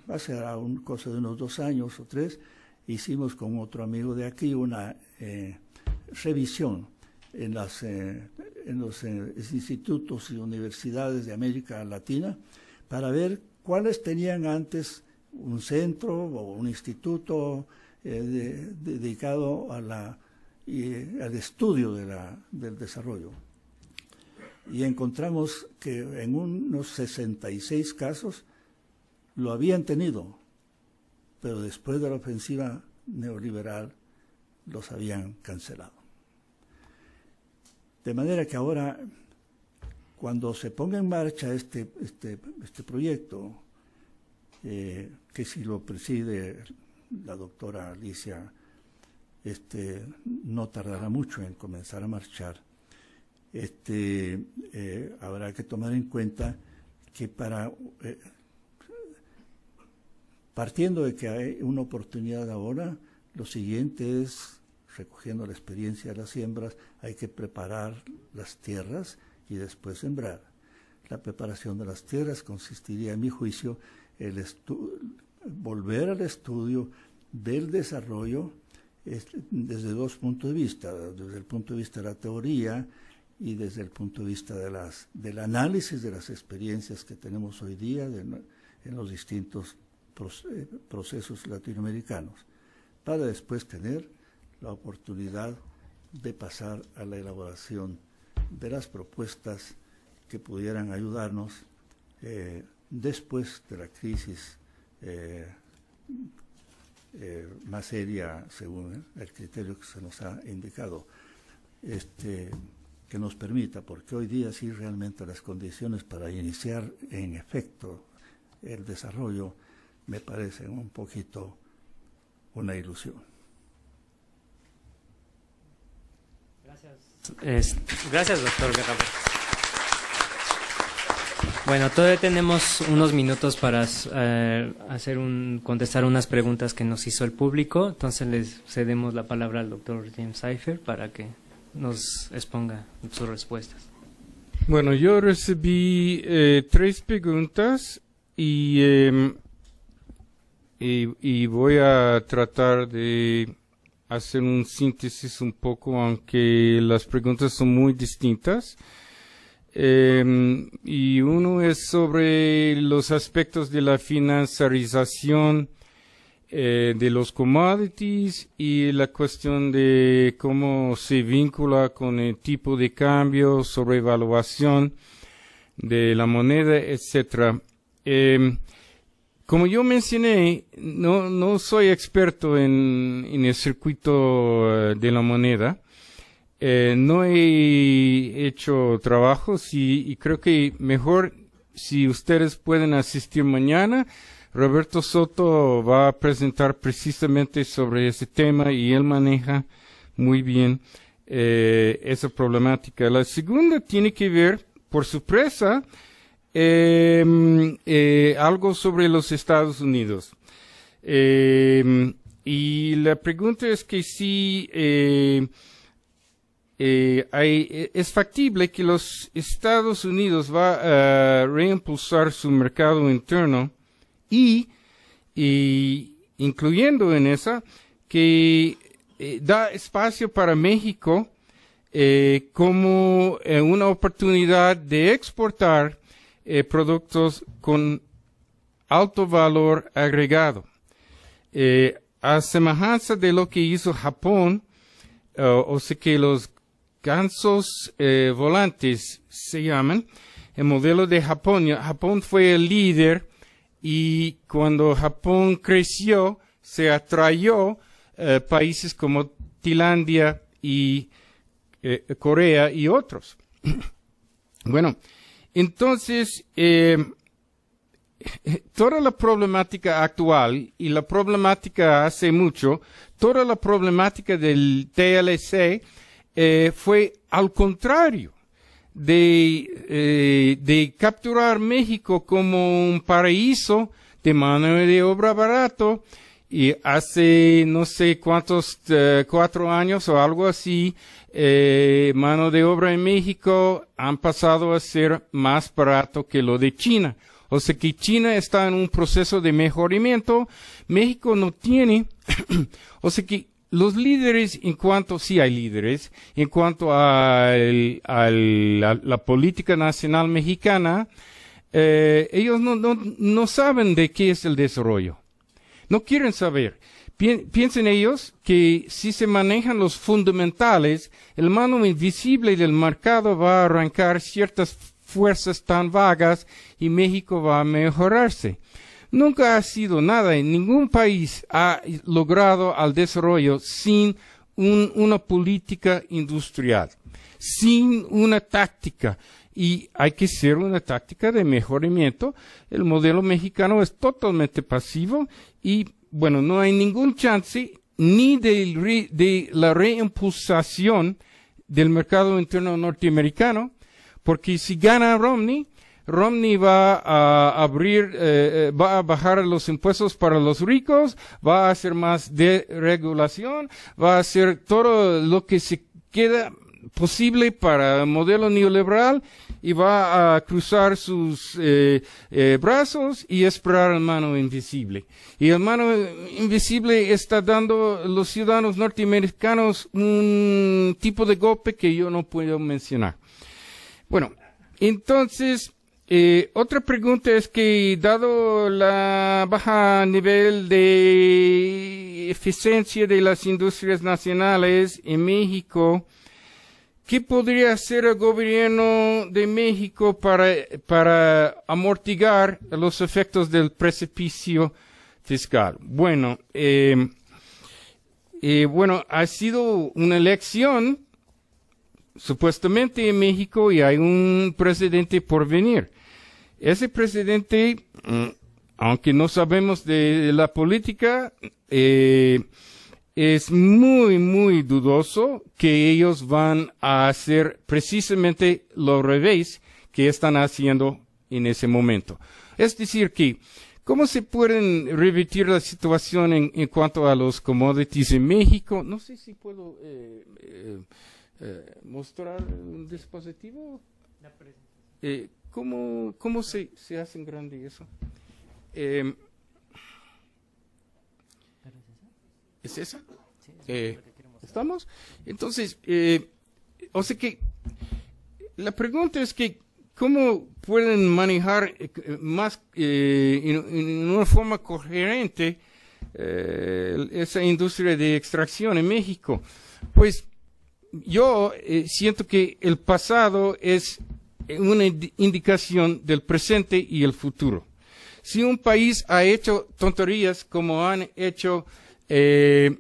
Hace cosa de unos 2 años o 3, hicimos con otro amigo de aquí una revisión en los institutos y universidades de América Latina para ver cuáles tenían antes un centro o un instituto dedicado al estudio del desarrollo. Y encontramos que en unos 66 casos lo habían tenido, pero después de la ofensiva neoliberal los habían cancelado. De manera que ahora, cuando se ponga en marcha este proyecto, que si lo preside la doctora Alicia, no tardará mucho en comenzar a marchar, habrá que tomar en cuenta que partiendo de que hay una oportunidad ahora, lo siguiente es, recogiendo la experiencia de las siembras, hay que preparar las tierras y después sembrar. La preparación de las tierras consistiría, en mi juicio, en volver al estudio del desarrollo desde dos puntos de vista, desde el punto de vista de la teoría y desde el punto de vista del análisis de las experiencias que tenemos hoy día en los distintos procesos latinoamericanos, para después tener la oportunidad de pasar a la elaboración de las propuestas que pudieran ayudarnos después de la crisis más seria, según el criterio que se nos ha indicado, que nos permita, porque hoy día sí realmente las condiciones para iniciar en efecto el desarrollo me parecen un poquito una ilusión. Gracias, doctor Guerra. Bueno, todavía tenemos unos minutos para contestar unas preguntas que nos hizo el público. Entonces les cedemos la palabra al doctor James Seifer para que nos exponga sus respuestas. Bueno, yo recibí 3 preguntas y voy a tratar de hacer un síntesis un poco, aunque las preguntas son muy distintas. Y uno es sobre los aspectos de la financiarización de los commodities y la cuestión de cómo se vincula con el tipo de cambio, sobre evaluación de la moneda, etcétera. Como yo mencioné, no soy experto en el circuito de la moneda. No he hecho trabajos y creo que mejor si ustedes pueden asistir mañana. Roberto Soto va a presentar precisamente sobre ese tema y él maneja muy bien esa problemática. La segunda tiene que ver, por sorpresa, algo sobre los Estados Unidos. Y la pregunta es que si es factible que los Estados Unidos va a reimpulsar su mercado interno y incluyendo en esa que da espacio para México como una oportunidad de exportar productos con alto valor agregado. A semejanza de lo que hizo Japón, o sea que los gansos volantes se llaman, el modelo de Japón. Japón fue el líder y cuando Japón creció se atrayó países como Tailandia y Corea y otros. Bueno, entonces toda la problemática actual y la problemática hace mucho, toda la problemática del TLC fue al contrario de capturar México como un paraíso de mano de obra barato, y hace no sé cuántos 4 años o algo así, mano de obra en México han pasado a ser más barato que lo de China. O sea que China está en un proceso de mejoramiento, México no tiene, o sea que los líderes, en cuanto, sí hay líderes, en cuanto a la política nacional mexicana, ellos no saben de qué es el desarrollo. No quieren saber. Piensen ellos que si se manejan los fundamentales, el mano invisible del mercado va a arrancar ciertas fuerzas tan vagas y México va a mejorarse. Nunca ha sido nada, en ningún país ha logrado el desarrollo sin una política industrial, sin una táctica. Y hay que ser una táctica de mejoramiento. El modelo mexicano es totalmente pasivo y, bueno, no hay ningún chance ni de la reimpulsación del mercado interno norteamericano, porque si gana Romney va a va a bajar los impuestos para los ricos, va a hacer más deregulación, va a hacer todo lo que se queda posible para el modelo neoliberal y va a cruzar sus brazos y esperar al mano invisible. Y el mano invisible está dando a los ciudadanos norteamericanos un tipo de golpe que yo no puedo mencionar. Bueno, entonces, otra pregunta es que, dado la baja nivel de eficiencia de las industrias nacionales en México, ¿qué podría hacer el gobierno de México para amortiguar los efectos del precipicio fiscal? Bueno, ha sido una elección supuestamente en México y hay un presidente por venir. Ese presidente, aunque no sabemos de la política, es muy, muy dudoso que ellos van a hacer precisamente lo revés que están haciendo en ese momento. Es decir que, ¿cómo se pueden revertir la situación en cuanto a los commodities en México? No sé si puedo mostrar un dispositivo. ¿Cómo se hace en grande eso? ¿Es esa? ¿Estamos? Entonces, o sea que la pregunta es que ¿cómo pueden manejar más en una forma coherente esa industria de extracción en México? Pues yo siento que el pasado es una indicación del presente y el futuro. Si un país ha hecho tonterías como han hecho, que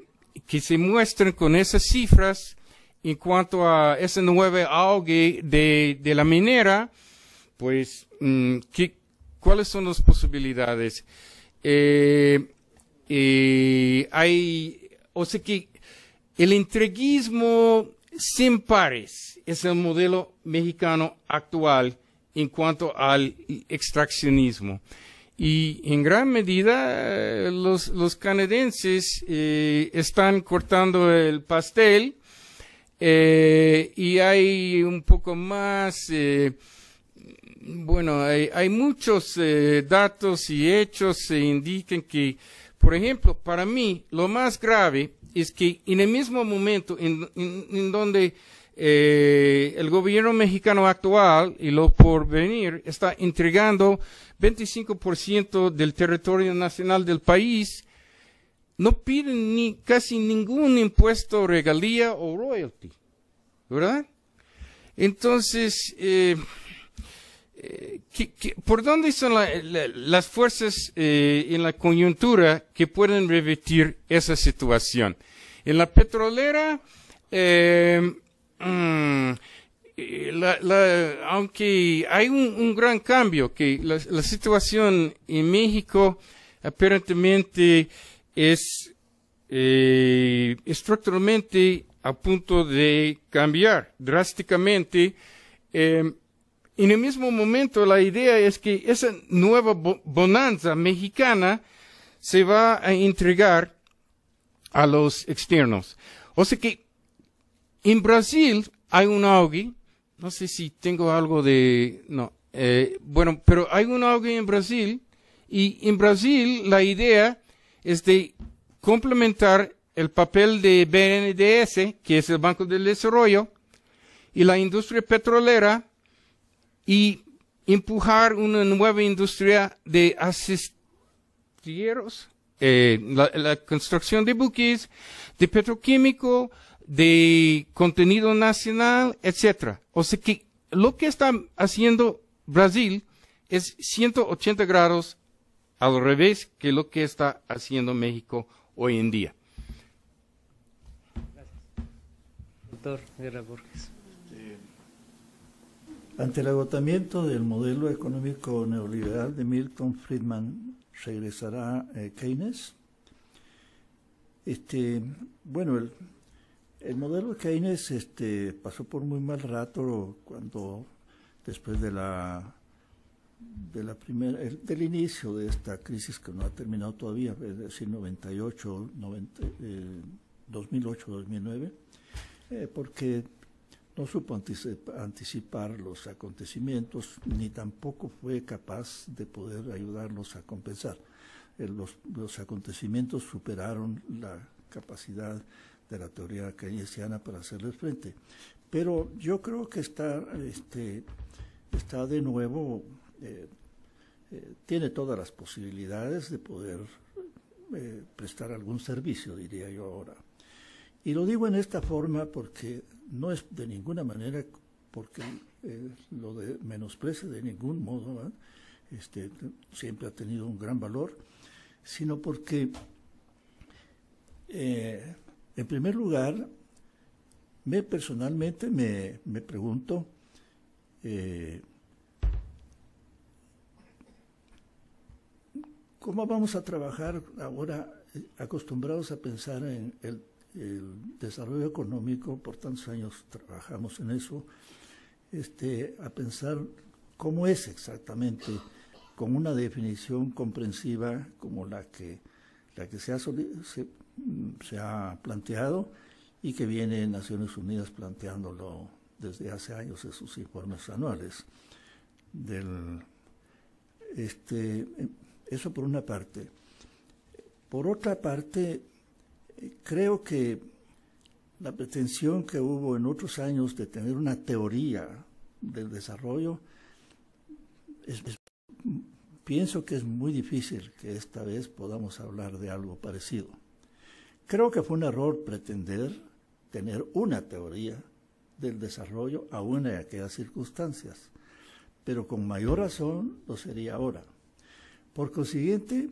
se muestren con esas cifras en cuanto a ese nuevo auge de la minera, pues, ¿cuáles son las posibilidades? O sea que el entreguismo sin pares es el modelo mexicano actual en cuanto al extraccionismo. Y en gran medida los canadienses están cortando el pastel y hay un poco más, hay muchos datos y hechos que indican que, por ejemplo, para mí lo más grave es que en el mismo momento en donde el gobierno mexicano actual y lo por venir está entregando 25% del territorio nacional del país, no piden casi ningún impuesto, regalía o royalty, ¿verdad? Entonces, ¿por dónde son las fuerzas en la coyuntura que pueden revertir esa situación? En la petrolera, aunque hay un gran cambio, que la situación en México aparentemente es estructuralmente a punto de cambiar drásticamente, en el mismo momento la idea es que esa nueva bonanza mexicana se va a entregar a los externos. O sea que en Brasil hay un auge, no sé si tengo algo de, no, pero hay un auge en Brasil, y en Brasil la idea es de complementar el papel de BNDES, que es el Banco del Desarrollo, y la industria petrolera, y empujar una nueva industria de la construcción de buques, de petroquímico, de contenido nacional, etcétera. O sea que lo que está haciendo Brasil es 180 grados al revés que lo que está haciendo México hoy en día. Doctor Guerra Borges. Ante el agotamiento del modelo económico neoliberal de Milton Friedman, ¿regresará Keynes? Bueno, el modelo de Keynes pasó por muy mal rato cuando, después del inicio de esta crisis que no ha terminado todavía, es decir, 2008-2009, porque no supo anticipar los acontecimientos, ni tampoco fue capaz de poder ayudarlos a compensar. Los acontecimientos superaron la capacidad de la teoría keynesiana para hacerles frente. Pero yo creo que está de nuevo, tiene todas las posibilidades de poder prestar algún servicio, diría yo ahora. Y lo digo en esta forma porque no es de ninguna manera porque lo menosprecie de ningún modo, siempre ha tenido un gran valor, sino porque, en primer lugar, personalmente me pregunto, ¿cómo vamos a trabajar ahora acostumbrados a pensar en el desarrollo económico? Por tantos años trabajamos en eso, a pensar cómo es exactamente, con una definición comprensiva como la que se ha planteado y que viene Naciones Unidas planteándolo desde hace años en sus informes anuales. Eso por una parte. Por otra parte, creo que la pretensión que hubo en otros años de tener una teoría del desarrollo, pienso que es muy difícil que esta vez podamos hablar de algo parecido. Creo que fue un error pretender tener una teoría del desarrollo aún en aquellas circunstancias, pero con mayor razón lo sería ahora. Por consiguiente,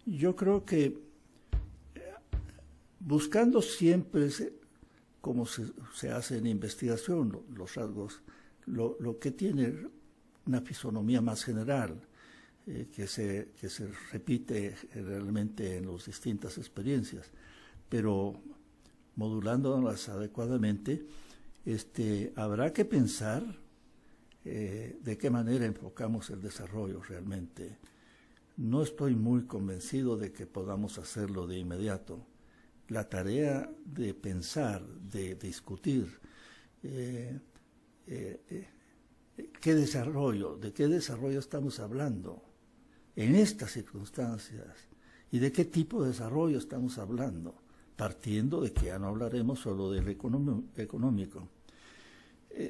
yo creo que buscando siempre, como se hace en investigación, los rasgos, lo que tiene una fisonomía más general, que se repite realmente en las distintas experiencias, pero modulándolas adecuadamente, habrá que pensar de qué manera enfocamos el desarrollo realmente. No estoy muy convencido de que podamos hacerlo de inmediato. La tarea de pensar, de discutir de qué desarrollo estamos hablando en estas circunstancias y de qué tipo de desarrollo estamos hablando, partiendo de que ya no hablaremos solo del económico.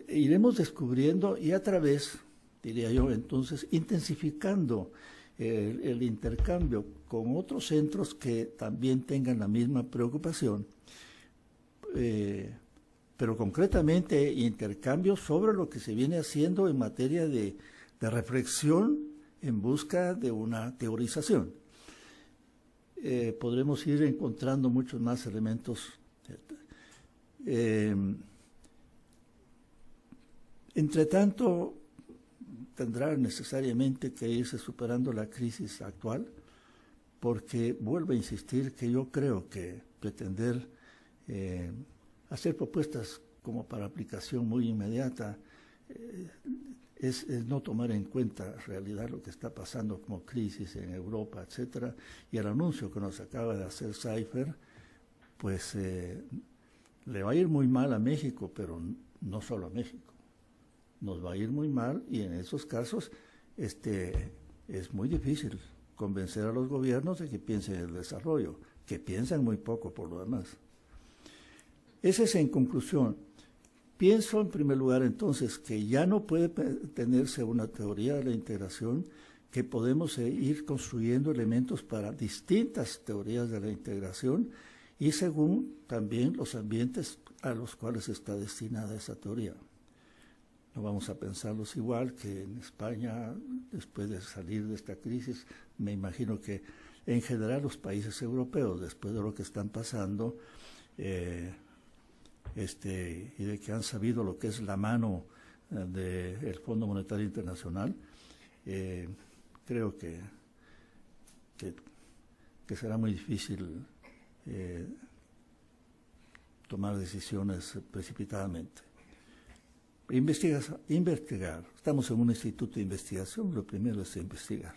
Iremos descubriendo y a través, diría yo entonces, intensificando el intercambio con otros centros que también tengan la misma preocupación, pero concretamente intercambio sobre lo que se viene haciendo en materia de reflexión en busca de una teorización. Podremos ir encontrando muchos más elementos. Entre tanto, tendrá necesariamente que irse superando la crisis actual, porque vuelvo a insistir que yo creo que pretender hacer propuestas como para aplicación muy inmediata es no tomar en cuenta en realidad lo que está pasando como crisis en Europa, etcétera, y el anuncio que nos acaba de hacer Cypher, pues le va a ir muy mal a México, pero no solo a México. Nos va a ir muy mal y en esos casos es muy difícil convencer a los gobiernos de que piensen en el desarrollo, que piensan muy poco por lo demás. Ese es en conclusión. Pienso en primer lugar entonces que ya no puede tenerse una teoría de la integración que podemos ir construyendo elementos para distintas teorías de la integración y según también los ambientes a los cuales está destinada esa teoría. No vamos a pensarlos igual que en España, después de salir de esta crisis. Me imagino que en general los países europeos, después de lo que están pasando, y de que han sabido lo que es la mano del Fondo Monetario Internacional, creo que será muy difícil tomar decisiones precipitadamente. Investigar. Estamos en un instituto de investigación, lo primero es investigar.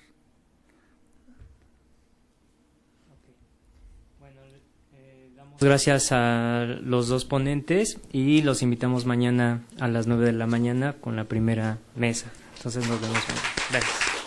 Bueno, damos gracias a los dos ponentes y los invitamos mañana a las 9 de la mañana con la primera mesa. Entonces nos vemos mañana. Gracias.